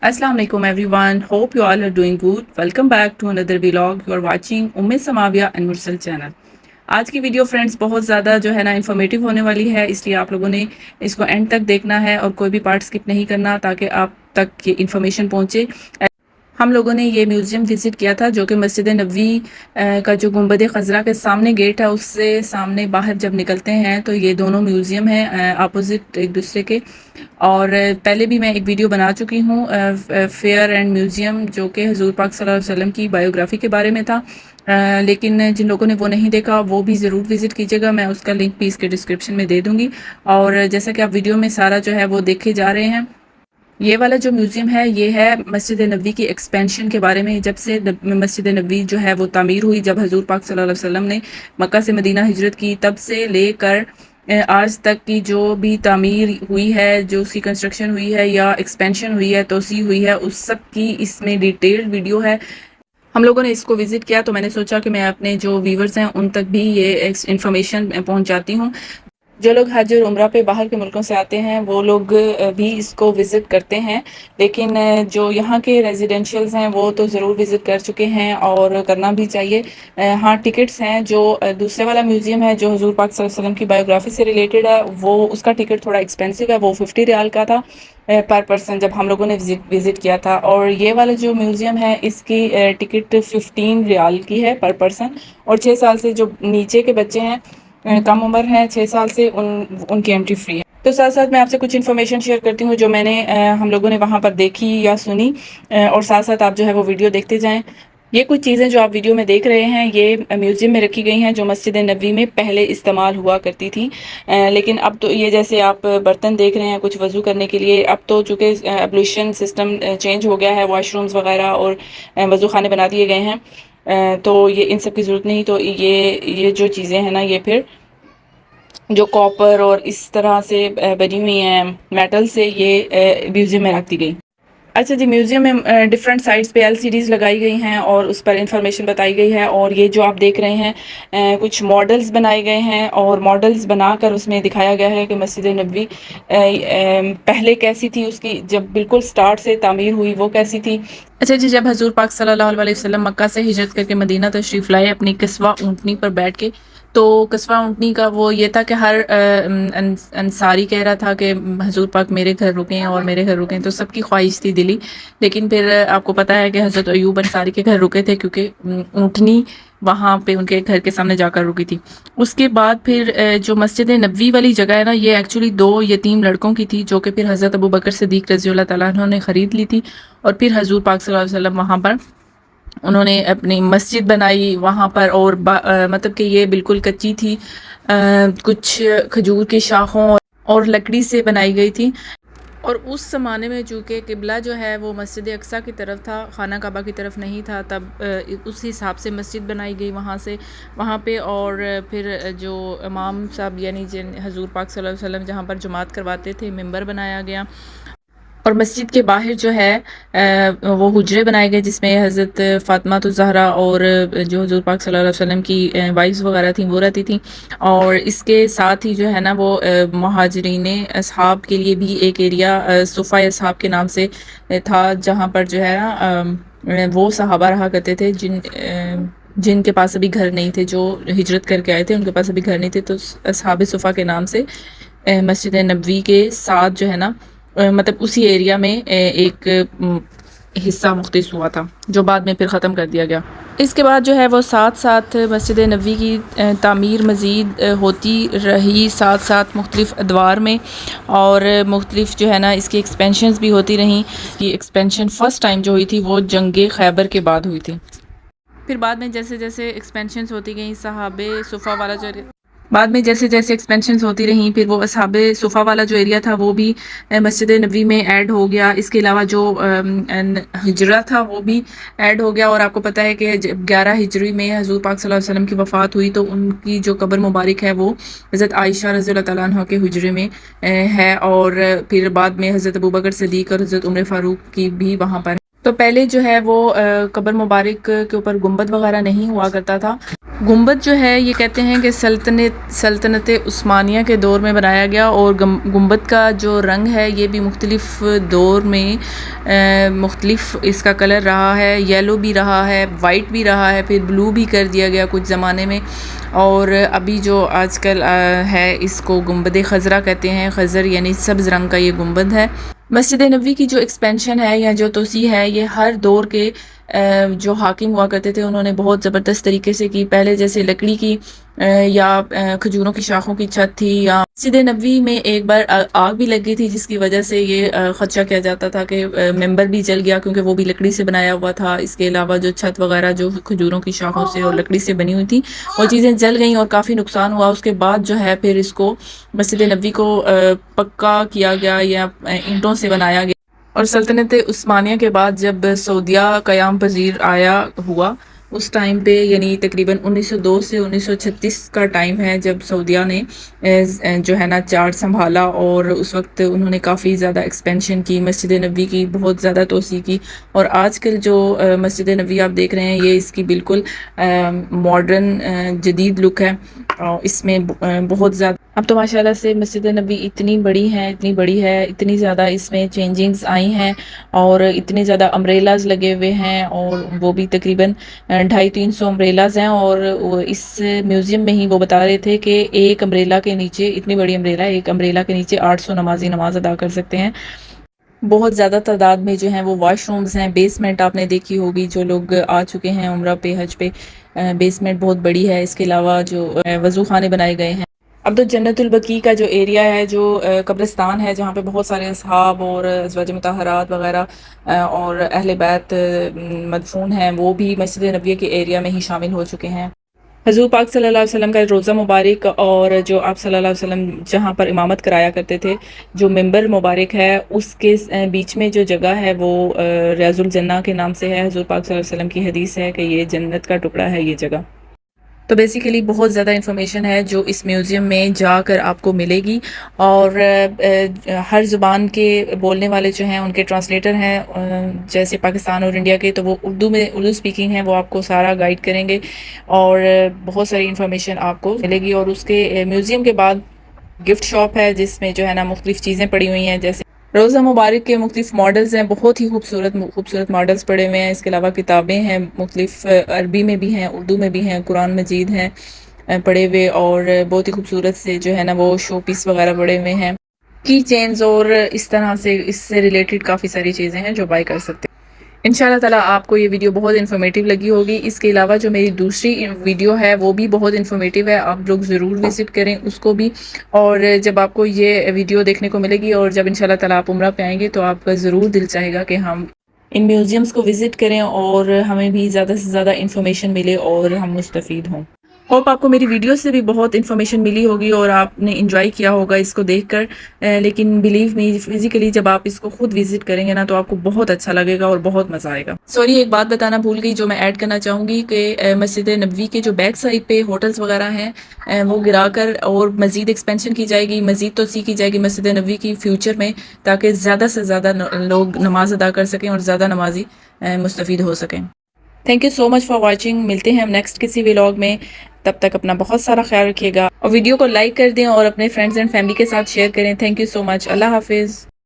Assalamu alaikum everyone. Hope you all are doing good. Welcome back to another vlog. You are watching Umme Samavia and Mursal channel. आज की video friends बहुत ज़्यादा जो है ना informative होने वाली है, इसलिए आप लोगों ने इसको एंड तक देखना है और कोई भी पार्ट स्किप नहीं करना ताकि आप तक ये इन्फॉर्मेशन पहुँचे. हम लोगों ने ये म्यूज़ियम विज़िट किया था जो कि मस्जिद नबवी का जो गुंबद खज़रा के सामने गेट है उससे सामने बाहर जब निकलते हैं तो ये दोनों म्यूज़ियम हैं अपोजिट एक दूसरे के. और पहले भी मैं एक वीडियो बना चुकी हूँ फेयर एंड म्यूज़ियम जो कि हुज़ूर पाक सल्लल्लाहु अलैहि वसल्लम की बायोग्राफ़ी के बारे में था. लेकिन जिन लोगों ने वो नहीं देखा वो भी ज़रूर विज़िट कीजिएगा. मैं उसका लिंक भी इसके डिस्क्रिप्शन में दे दूँगी. और जैसा कि आप वीडियो में सारा जो है वो देखे जा रहे हैं, ये वाला जो म्यूज़ियम है ये है मस्जिद नबवी की एक्सपेंशन के बारे में. जब से मस्जिद नबवी जो है वो तामीर हुई, जब हजूर पाक सल्लल्लाहु अलैहि वसल्लम ने मक्का से मदीना हिजरत की, तब से लेकर आज तक की जो भी तामीर हुई है, जो उसकी कंस्ट्रक्शन हुई है या एक्सपेंशन हुई है, तोसी हुई है, उस सब की इसमें डिटेल्ड वीडियो है. हम लोगों ने इसको विज़िट किया तो मैंने सोचा कि मैं अपने जो व्यूवर्स हैं उन तक भी ये इन्फॉर्मेशन पहुंचाती हूँ. जो लोग हज और उम्रा पे बाहर के मुल्कों से आते हैं वो लोग भी इसको विज़िट करते हैं, लेकिन जो यहाँ के रेजिडेंशियल्स हैं वो तो ज़रूर विज़िट कर चुके हैं और करना भी चाहिए. हाँ, टिकट्स हैं. जो दूसरे वाला म्यूज़ियम है जो हुज़ूर पाक सल्लल्लाहु अलैहि वसल्लम की बायोग्राफ़ी से रिलेटेड है, वो उसका टिकट थोड़ा एक्सपेंसिव है. वो 50 रियाल का था पर पर्सन जब हम लोगों ने विज़िट किया था. और ये वाला जो म्यूज़ियम है इसकी टिकट 15 रियाल की है पर पर्सन. और 6 साल से जो नीचे के बच्चे हैं, कम उम्र है 6 साल से, उनकी एंट्री फ्री है. तो साथ साथ मैं आपसे कुछ इन्फॉर्मेशन शेयर करती हूँ जो मैंने हम लोगों ने वहाँ पर देखी या सुनी, और साथ साथ आप जो है वो वीडियो देखते जाएं. ये कुछ चीज़ें जो आप वीडियो में देख रहे हैं ये म्यूज़ियम में रखी गई हैं जो मस्जिद नबवी में पहले इस्तेमाल हुआ करती थी. लेकिन अब तो ये जैसे आप बर्तन देख रहे हैं कुछ वज़ू करने के लिए, अब तो चूँकि एब्लूशन सिस्टम चेंज हो गया है, वॉशरूम्स वगैरह और वज़ू खाने बना दिए गए हैं, तो ये इन सब की ज़रूरत नहीं. तो ये जो चीज़ें हैं ना, ये फिर जो कॉपर और इस तरह से बनी हुई हैं मेटल से, ये म्यूज़ियम में रख दी गई. अच्छा जी, म्यूज़ियम में डिफरेंट साइड्स पे एलसीडीज़ लगाई गई हैं और उस पर इंफॉर्मेशन बताई गई है. और ये जो आप देख रहे हैं कुछ मॉडल्स बनाए गए हैं और मॉडल्स बनाकर उसमें दिखाया गया है कि मस्जिद नबवी पहले कैसी थी, उसकी जब बिल्कुल स्टार्ट से तामीर हुई वो कैसी थी. अच्छा जी, जब हजूर पाक सल्लल्लाहु अलैहि वसल्लम मक्का से हिजरत करके मदीना तशरीफ़ लाए अपनी कस्वा ऊँटनी पर बैठ के, तो कस्वा ऊँटनी का वो ये था कि हर अंसारी कह रहा था कि हजूर पाक मेरे घर रुकें और मेरे घर रुकें. तो सबकी ख्वाहिश थी दिली. लेकिन फिर आपको पता है कि हज़रत अयूब अंसारी के घर रुके थे क्योंकि ऊँटनी वहाँ पे उनके घर के सामने जाकर रुकी थी. उसके बाद फिर जो मस्जिद नबवी वाली जगह है ना, ये एक्चुअली 2 यतीम लड़कों की थी जो कि फिर हज़रत अबू बकर सिद्दीक़ रज़ी अल्लाह तआला अन्हु ने ख़रीद ली थी. और फिर हजूर पाक सल्लल्लाहु अलैहि वसल्लम वहाँ पर उन्होंने अपनी मस्जिद बनाई वहाँ पर. और मतलब कि ये बिल्कुल कच्ची थी, कुछ खजूर की शाखों और लकड़ी से बनाई गई थी. और उस ज़माने में चूँकि किबला जो है वो मस्जिद अक्सा की तरफ था, खाना काबा की तरफ नहीं था, तब उस हिसाब से मस्जिद बनाई गई वहाँ पे. और फिर जो इमाम साहब यानी जिन हजूर पाक सल्लल्लाहु अलैहि वसल्लम जहाँ पर जुमात करवाते थे, मिंबर बनाया गया. और मस्जिद के बाहर जो है वो हुजरे बनाए गए जिसमें हज़रत फ़ातिमा तो ज़हरा और जो हुज़ूर पाक सल्लल्लाहु अलैहि वसल्लम की वाइफ्स वगैरह थी वो रहती थी. और इसके साथ ही जो है ना वो मुहाजिरीन असहाब के लिए भी एक एरिया सुफ़ा असहाब के नाम से था, जहाँ पर जो है ना वो सहाबा रहा करते थे जिनके पास अभी घर नहीं थे, जो हिजरत करके आए थे उनके पास अभी घर नहीं थे. तो असहाब सुफ़ा के नाम से मस्जिद नबवी के साथ जो है ना मतलब उसी एरिया में एक हिस्सा मुख्तस हुआ था जो बाद में फिर ख़त्म कर दिया गया. इसके बाद जो है वो साथ साथ मस्जिद नबवी की तामीर मज़ीद होती रही, साथ साथ मुख्तलिफ़ अदवार में, और मुख्तलिफ़ जो है ना इसकी एक्सपेंशंस भी होती रहीं. ये एक्सपेंशन फ़र्स्ट टाइम जो हुई थी वो जंग खैबर के बाद हुई थी. फिर बाद में जैसे जैसे एक्सपेंशंस होती गई, सहाबे सुफ़ा वाला जो बाद में जैसे जैसे एक्सपेंशंस होती रहीं, फिर वो असहाबे सुफ़ा वाला जो एरिया था वो भी मस्जिद नबवी में ऐड हो गया. इसके अलावा जो हिजरा था वो भी ऐड हो गया. और आपको पता है कि 11 हिजरी में हज़ूर पाक सल्लल्लाहु अलैहि वसल्लम की वफ़ात हुई तो उनकी जो कब्र मुबारक है वो हज़रत आयशा रज़ी अल्लाह तआला अन्हा के हुजरे में है. और फिर बाद में हज़रत अबू बकर सिद्दीक़ और हज़रत उमर फ़ारूक की भी वहाँ पर. तो पहले जो है वो कब्र मुबारक के ऊपर गुंबद वगैरह नहीं हुआ करता था. گنبد جو ہے یہ کہتے ہیں کہ سلطنت عثمانیہ کے دور میں بنایا گیا، اور گنبد کا جو رنگ ہے یہ بھی مختلف دور میں مختلف اس کا کلر رہا ہے، یلو بھی رہا ہے، وائٹ بھی رہا ہے، پھر بلو بھی کر دیا گیا کچھ زمانے میں، اور ابھی جو آج کل ہے اس کو گنبد خضرا کہتے ہیں۔ خضر یعنی سبز رنگ کا یہ گنبد ہے۔ مسجد نبوی کی جو ایکسپینشن ہے یا جو توسیع ہے یہ ہر دور کے جو حاکم ہوا کرتے تھے انہوں نے بہت زبردست طریقے سے کی۔ پہلے جیسے لکڑی کی یا کھجوروں کی شاخوں کی چھت تھی، یا مسجد نبوی میں ایک بار آگ بھی لگ گئی تھی جس کی وجہ سے یہ خدشہ کیا جاتا تھا کہ ممبر بھی جل گیا، کیونکہ وہ بھی لکڑی سے بنایا ہوا تھا۔ اس کے علاوہ جو چھت وغیرہ جو کھجوروں کی شاخوں سے اور لکڑی سے بنی ہوئی تھی وہ چیزیں جل گئیں اور کافی نقصان ہوا۔ اس کے بعد جو ہے پھر اس کو مسجد نبوی کو پکا کیا گیا یا اینٹوں سے بنایا گیا، اور سلطنت عثمانیہ کے بعد جب سعودیہ قیام پذیر ہوا اس ٹائم پہ، یعنی تقریباً 1902 سے 1936 کا ٹائم ہے جب سعودیہ نے جو ہے نا چارج سنبھالا، اور اس وقت انہوں نے کافی زیادہ ایکسپینشن کی، مسجد نبوی کی بہت زیادہ توسیع کی، اور آج کل جو مسجد نبوی آپ دیکھ رہے ہیں یہ اس کی بالکل ماڈرن جدید لک ہے، اور اس میں بہت زیادہ اب تو ماشاءاللہ سے مسجد نبوی اتنی بڑی ہے، اتنی زیادہ اس میں چینجنگز آئی ہیں، اور اتنے زیادہ امبریلاز لگے ہوئے ہیں، اور وہ بھی تقریباً 250-300 امبریلاز ہیں، اور اس میوزیم میں ہی وہ بتا رہے تھے کہ ایک امبریلا کے نیچے، اتنی بڑی امبریلا، ایک امبریلا کے نیچے 800 نمازی نماز ادا کر سکتے ہیں۔ بہت زیادہ تعداد میں جو ہیں وہ واش رومز ہیں، بیسمنٹ آپ نے دیکھی ہوگی، جو لوگ آ چکے ہیں عمرہ پہ، حج پہ، بیسمنٹ بہت بڑی ہے۔ اس کے علاوہ جو وضو خانے بنائے گئے ہیں۔ اب تو جنت البقیع کا جو ایریا ہے، جو قبرستان ہے جہاں پہ بہت سارے اصحاب اور ازواج مطہرات وغیرہ اور اہل بیت مدفون ہیں، وہ بھی مسجد نبوی کے ایریا میں ہی شامل ہو چکے ہیں۔ حضور پاک صلی اللہ علیہ وسلم کا روضہ مبارک، اور جو آپ صلی اللہ علیہ وسلم جہاں پر امامت کرایا کرتے تھے، جو ممبر مبارک ہے، اس کے بیچ میں جو جگہ ہے وہ ریاض الجنہ کے نام سے ہے۔ حضور پاک صلی اللہ علیہ وسلم کی حدیث ہے کہ یہ جنت کا ٹکڑا ہے یہ جگہ۔ تو بیسیکلی بہت زیادہ انفارمیشن ہے جو اس میوزیم میں جا کر آپ کو ملے گی، اور ہر زبان کے بولنے والے جو ہیں ان کے ٹرانسلیٹر ہیں، جیسے پاکستان اور انڈیا کے، تو وہ اردو سپیکنگ ہیں، وہ آپ کو سارا گائیڈ کریں گے، اور بہت ساری انفارمیشن آپ کو ملے گی۔ اور اس کے میوزیم کے بعد گفٹ شاپ ہے جس میں جو ہے نا مختلف چیزیں پڑی ہوئی ہیں، جیسے روزہ مبارک کے مختلف ماڈلز ہیں، بہت ہی خوبصورت ماڈلز پڑے ہوئے ہیں۔ اس کے علاوہ کتابیں ہیں، مختلف عربی میں بھی ہیں، اردو میں بھی ہیں، قرآن مجید ہیں پڑے ہوئے، اور بہت ہی خوبصورت سے جو ہے نا وہ شو پیس وغیرہ پڑے ہوئے ہیں، کی چینز، اور اس طرح سے اس سے ریلیٹڈ کافی ساری چیزیں ہیں جو بائی کر سکتے ہیں۔ انشاءاللہ تعالیٰ آپ کو یہ ویڈیو بہت انفارمیٹیو لگی ہوگی۔ اس کے علاوہ جو میری دوسری ویڈیو ہے وہ بھی بہت انفارمیٹیو ہے، آپ لوگ ضرور وزٹ کریں اس کو بھی، اور جب آپ کو یہ ویڈیو دیکھنے کو ملے گی اور جب انشاءاللہ تعالیٰ آپ عمرہ پہ آئیں گے تو آپ کا ضرور دل چاہے گا کہ ہم ان میوزیمز کو وزٹ کریں اور ہمیں بھی زیادہ سے زیادہ انفارمیشن ملے اور ہم مستفید ہوں۔ ہوپ آپ کو میری ویڈیو سے بھی بہت انفارمیشن ملی ہوگی اور آپ نے انجوائے کیا ہوگا اس کو دیکھ کر، لیکن بلیو می فزیکلی جب آپ اس کو خود وزٹ کریں گے نا تو آپ کو بہت اچھا لگے گا اور بہت مزہ آئے گا۔ سوری، ایک بات بتانا بھول گئی جو میں ایڈ کرنا چاہوں گی کہ مسجد نبوی کے جو بیک سائڈ پہ ہوٹلز وغیرہ ہیں وہ گرا کر اور مزید ایکسپینشن کی جائے گی، مزید توسیع کی جائے گی مسجد نبوی کی فیوچر میں، تاکہ زیادہ سے زیادہ لوگ نماز ادا کر سکیں اور زیادہ نمازی مستفید ہو سکیں۔ Thank you so much for watching, ملتے ہیں ہم نیکسٹ کسی ولاگ میں، تب تک اپنا بہت سارا خیال رکھیے گا، اور ویڈیو کو لائک کر دیں اور اپنے فرینڈز اینڈ فیملی کے ساتھ شیئر کریں۔ تھینک یو سو مچ، اللہ حافظ۔